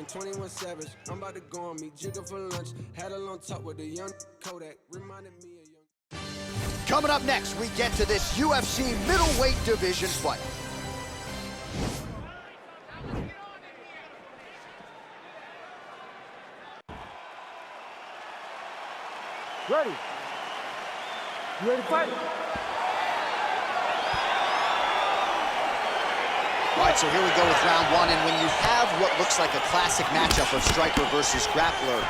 turned 21 Savage. I'm about to go on me, jigger for lunch. Had a long talk with a young Kodak. Reminded me of young. Coming up next, we get to this UFC middleweight division fight. Ready? You ready to fight? All right, so here we go with round one, and when you have what looks like a classic matchup of striker versus grappler,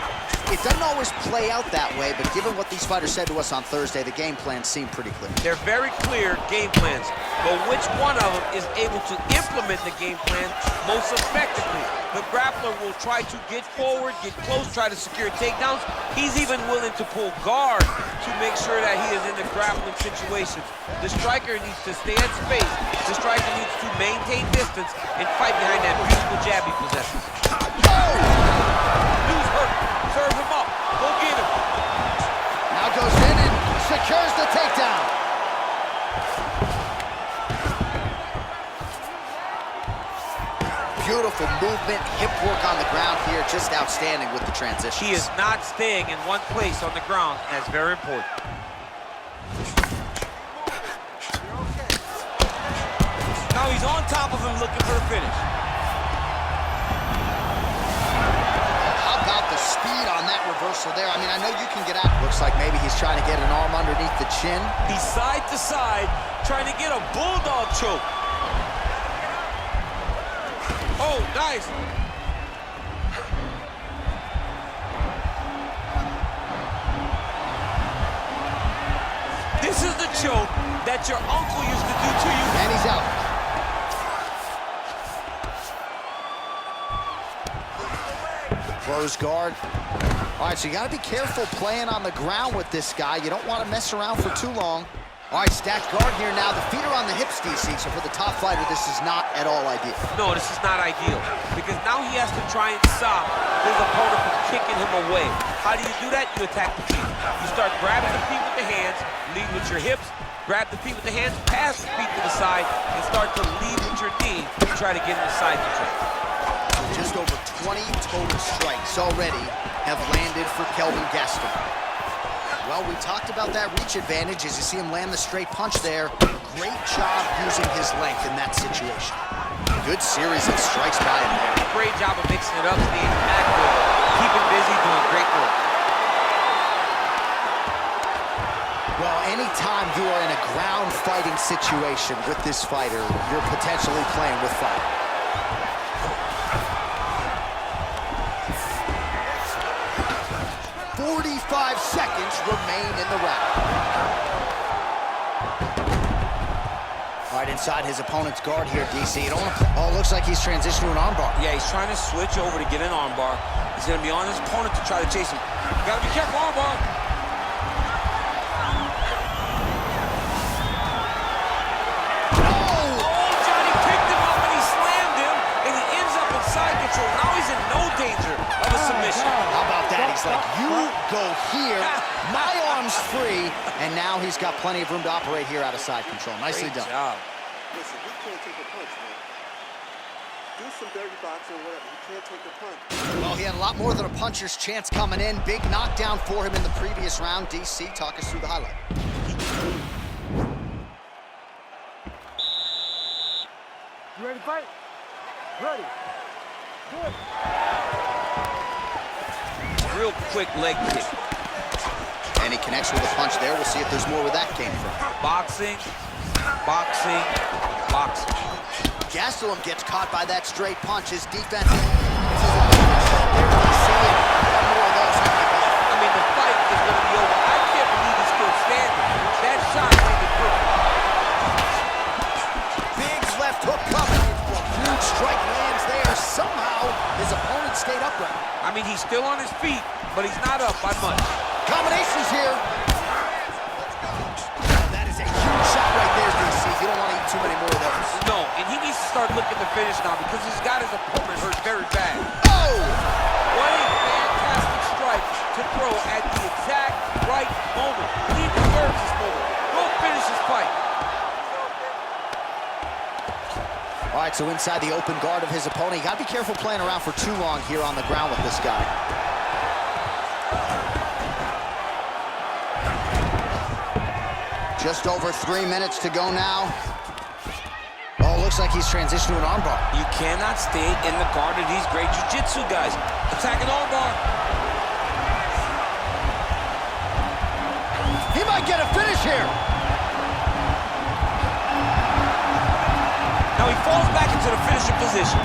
it doesn't always play out that way, but given what these fighters said to us on Thursday, the game plans seem pretty clear. They're very clear game plans, but which one of them is able to implement the game plan most effectively? The grappler will try to get forward, get close, try to secure takedowns. He's even willing to pull guard to make sure that he is in the grappling situations. The striker needs to stay in space. The striker needs to maintain distance and fight behind that beautiful jab he possesses. He's hurt. Serve him up. Go get him. Now goes in and secures the takedown. Beautiful movement, hip work on the ground here, just outstanding with the transitions. He is not staying in one place on the ground, and that's very important. Now he's on top of him looking for the finish. How about the speed on that reversal there? I mean, I know you can get out. Looks like maybe he's trying to get an arm underneath the chin. He's side to side, trying to get a bulldog choke. Oh, nice. This is the choke that your uncle used to do to you. And he's out. Close guard. All right, so you got to be careful playing on the ground with this guy. You don't want to mess around for too long. All right, stacked guard here now. The feet are on the hips, DC, so for the top fighter, this is not at all ideal. No, this is not ideal, because now he has to try and stop his opponent from kicking him away. How do you do that? You attack the feet. You start grabbing the feet with the hands, lead with your hips, grab the feet with the hands, pass the feet to the side, and start to lead with your knee to try to get in the side control. Just over 20 total strikes already have landed for Kelvin Gaston. Well, we talked about that reach advantage as you see him land the straight punch there. Great job using his length in that situation. Good series of strikes by him there. Great job of mixing it up, staying active, keeping busy, doing great work. Well, anytime you are in a ground fighting situation with this fighter, you're potentially playing with fire. "45 seconds remain in the round." All right, inside his opponent's guard here, DC. Oh, it looks like he's transitioned to an armbar. Yeah, he's trying to switch over to get an armbar. He's going to be on his opponent to try to chase him. You got to be careful, armbar. Oh, Johnny picked him up and he slammed him, and he ends up in side control. Now he's in no danger of a submission. How about that? He's like, you go here, my arm's free, and now he's got plenty of room to operate here out of side control. Nicely done. Job. Listen, he can't take a punch, man. Do some dirty boxing or whatever. He can't take a punch. Well, he had a lot more than a puncher's chance coming in. Big knockdown for him in the previous round. DC, talk us through the highlight. You ready to fight? Ready. Good. Real quick leg kick. And he connects with a punch there. We'll see if there's more where that came from. Boxing, boxing, boxing. Gastelum gets caught by that straight punch. His defense. There we see it. One more of those. I mean, the fight is going to be over. I can't believe he's still standing. That shot landed perfect. Big left hook coming. Huge strike lands there. Somehow, his opponent stayed upright. I mean, he's still on his feet, but he's not up by much. Combinations here. That is a huge shot right there, DC. You don't want to eat too many more of those. No, and he needs to start looking to finish now because he's got his opponent hurt very bad. Oh! What a fantastic strike to throw at the exact right moment. He deserves this moment. Go finish his fight. All All right, so inside the open guard of his opponent. You got to be careful playing around for too long here on the ground with this guy. Just over 3 minutes to go now. Oh, looks like he's transitioned to an armbar. You cannot stay in the guard of these great jiu-jitsu guys. Attacking armbar. He might get a finish here. Now he falls back into the finishing position.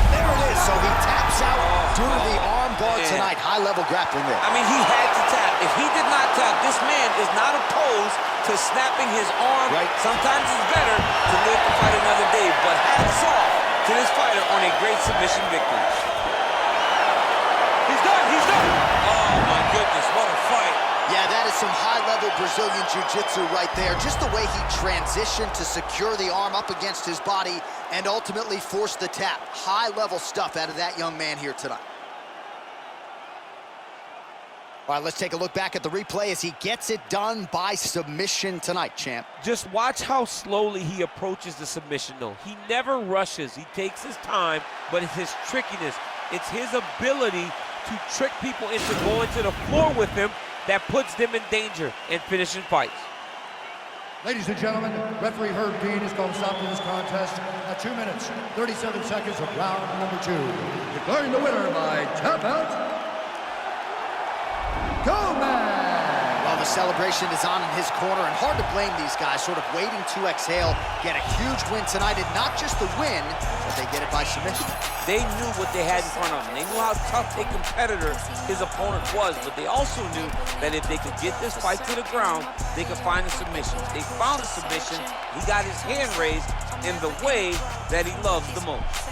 There it is. So he taps out due to the arm bar tonight. High-level grappling there. I mean, he had to tap. If he did not tap, this man is not opposed to snapping his arm. Right. Sometimes it's better to live to fight another day. But hats off to this fighter on a great submission victory. He's done. He's done. Oh, my goodness. What a fight. Yeah, that is some high-level Brazilian jiu-jitsu right there. Just the way he transitioned to secure the arm up against his body and ultimately force the tap. High-level stuff out of that young man here tonight. All right, let's take a look back at the replay as he gets it done by submission tonight, champ. Just watch how slowly he approaches the submission, though. He never rushes. He takes his time, but it's his trickiness. It's his ability to trick people into going to the floor with him that puts them in danger and finishing fights. Ladies and gentlemen, referee Herb Dean has called a stop to this contest at 2 minutes, 37 seconds of round number 2. Declaring the winner by tap out, Well, the celebration is on in his corner, and hard to blame these guys, sort of waiting to exhale, get a huge win tonight, and not just the win, but they get it by submission. They knew what they had in front of them. They knew how tough a competitor his opponent was, but they also knew that if they could get this fight to the ground, they could find a submission. They found a submission. He got his hand raised in the way that he loves the most.